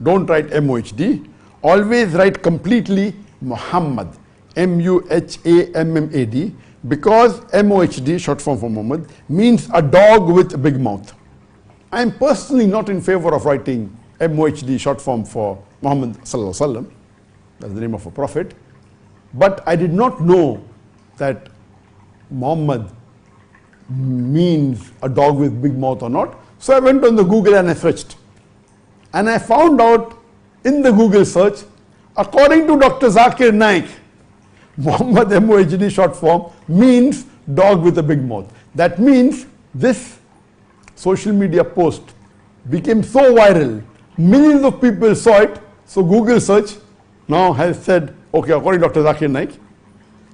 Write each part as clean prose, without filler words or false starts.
don't write MOHD. Always write completely Muhammad, M-U-H-A-M-M-A-D, because MOHD, short form for Muhammad, means a dog with a big mouth. I am personally not in favor of writing MOHD, short form for Muhammad sallallahu alaihi wasallam. That's the name of a prophet. But I did not know that Muhammad means a dog with big mouth or not. So I went on the Google and I searched. And I found out in the Google search, according to Dr. Zakir Naik, Muhammad MOHD short form means dog with a big mouth. That means this social media post became so viral, millions of people saw it, so Google search now has said, okay, according to Dr. Zakir Naik.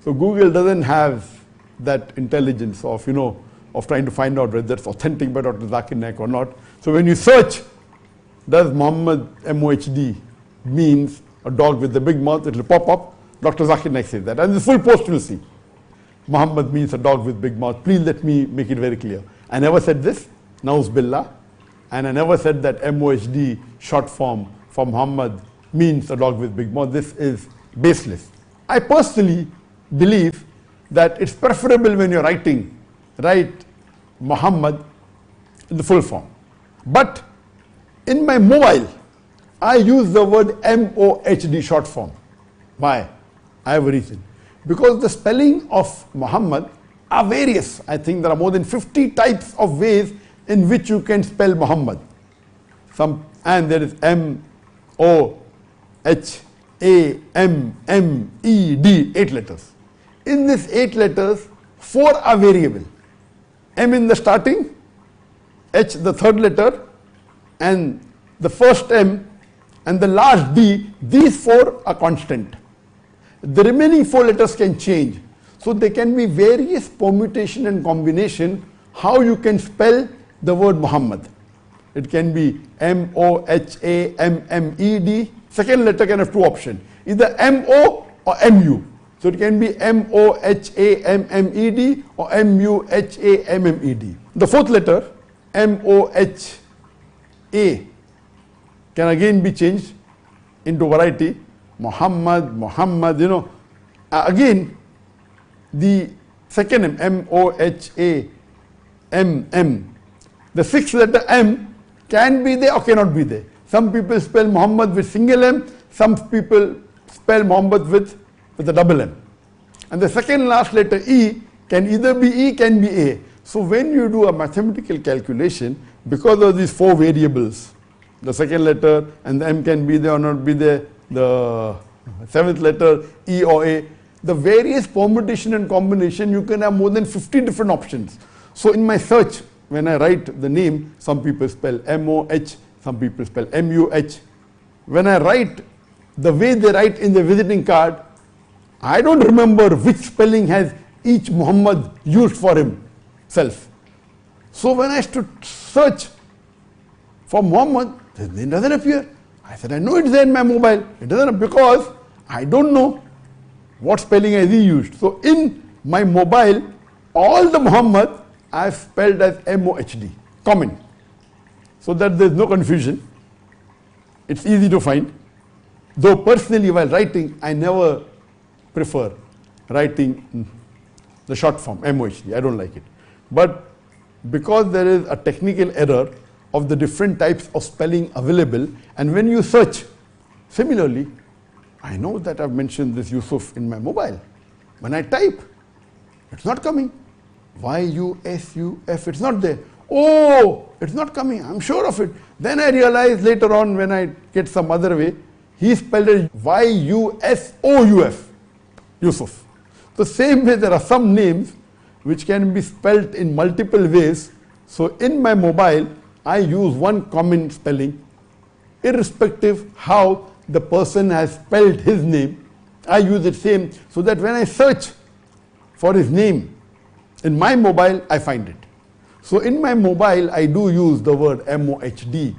So Google doesn't have that intelligence of, of trying to find out whether it's authentic by Dr. Zakir Naik or not. So when you search, does Muhammad MOHD means a dog with a big mouth, it will pop up. Dr. Zakir Naik says that. And the full post will see. Muhammad means a dog with big mouth. Please let me make it very clear. I never said this, Nauz Billah. And I never said that MOHD short form for Muhammad means a dog with big mouth. This is baseless. I personally believe that it's preferable when you're writing, write Muhammad in the full form. But in my mobile, I use the word MOHD short form. Why? I have a reason. Because the spelling of Muhammad are various. I think there are more than 50 types of ways in which you can spell Muhammad. And there is M-O-H-A-M-M-E-D, 8 letters. In these 8 letters, 4 are variable. M in the starting, H the third letter, and the first M and the last D, these 4 are constant. The remaining 4 letters can change. So there can be various permutation and combination how you can spell the word Muhammad. It can be M-O-H-A-M-M-E-D. Second letter can have 2 options, either M-O or M-U. So it can be M-O-H-A-M-M-E-D or M-U-H-A-M-M-E-D. The fourth letter, M-O-H-A, can again be changed into variety. Muhammad, again, the second M, M-O-H-A-M-M. The sixth letter M can be there or cannot be there. Some people spell Muhammad with single M, some people spell Muhammad with a double M. And the second last letter E can either be E, can be A. So when you do a mathematical calculation, because of these 4 variables, the second letter and the M can be there or not be there, the 7th letter E or A, the various permutation and combination, you can have more than 50 different options. So in my search, when I write the name, some people spell M-O-H, some people spell M-U-H. When I write the way they write in the visiting card, I don't remember which spelling has each Muhammad used for himself. So when I should search for Muhammad, his name doesn't appear. I said, I know it's there in my mobile. It doesn't, because I don't know what spelling has he used. So in my mobile, all the Muhammad I've spelled as M-O-H-D, common. So that there's no confusion. It's easy to find. Though personally while writing, I never prefer writing the short form, M-O-H-D. I don't like it. But because there is a technical error of the different types of spelling available, and when you search, similarly, I know that I've mentioned this Yusuf in my mobile. When I type, it's not coming. Y-U-S-U-F, it's not there. Oh, it's not coming, I'm sure of it. Then I realize later on when I get some other way, he spelled it Y-U-S-O-U-F, Yusuf. The same way there are some names which can be spelled in multiple ways. So in my mobile, I use one common spelling, irrespective how the person has spelled his name. I use it same, so that when I search for his name in my mobile, I find it. So in my mobile, I do use the word M-O-H-D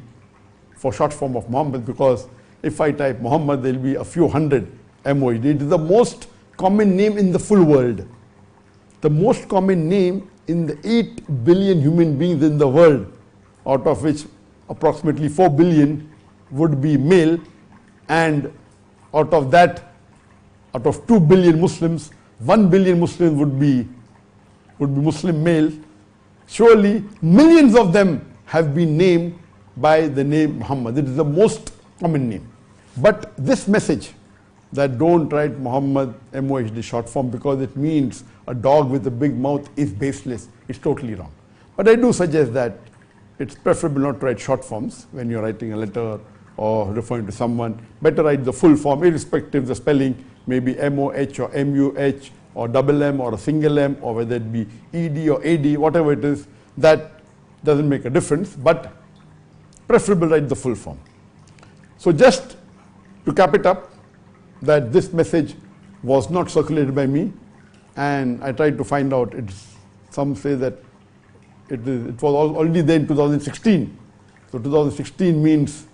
for short form of Muhammad, because if I type Muhammad, there will be a few hundred M-O-H-D. It is the most common name in the full world. The most common name in the 8 billion human beings in the world, out of which approximately 4 billion would be male, and out of that, out of 2 billion Muslims, 1 billion Muslims would be Muslim male. Surely millions of them have been named by the name Muhammad. It is the most common name. But this message that don't write Muhammad, Mohd, short form, because it means a dog with a big mouth, is baseless. It's totally wrong. But I do suggest that it's preferable not to write short forms when you're writing a letter or referring to someone. Better write the full form, irrespective of the spelling, maybe MOH or MUH or double M or a single M, or whether it be ED or AD, whatever it is, that doesn't make a difference, but preferable write the full form. So just to cap it up, that this message was not circulated by me, and I tried to find out. Some say that it was already there in 2016. So 2016 means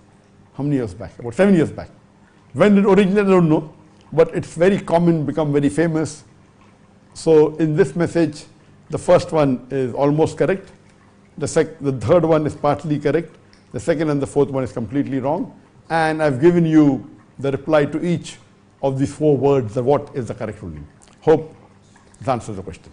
how many years back? About 7 years back. When it originated, I don't know, but it's very common, become very famous. So in this message, the first one is almost correct. The third one is partly correct. The second and the fourth one is completely wrong. And I've given you the reply to each of these 4 words, that what is the correct ruling. Hope this answers the question.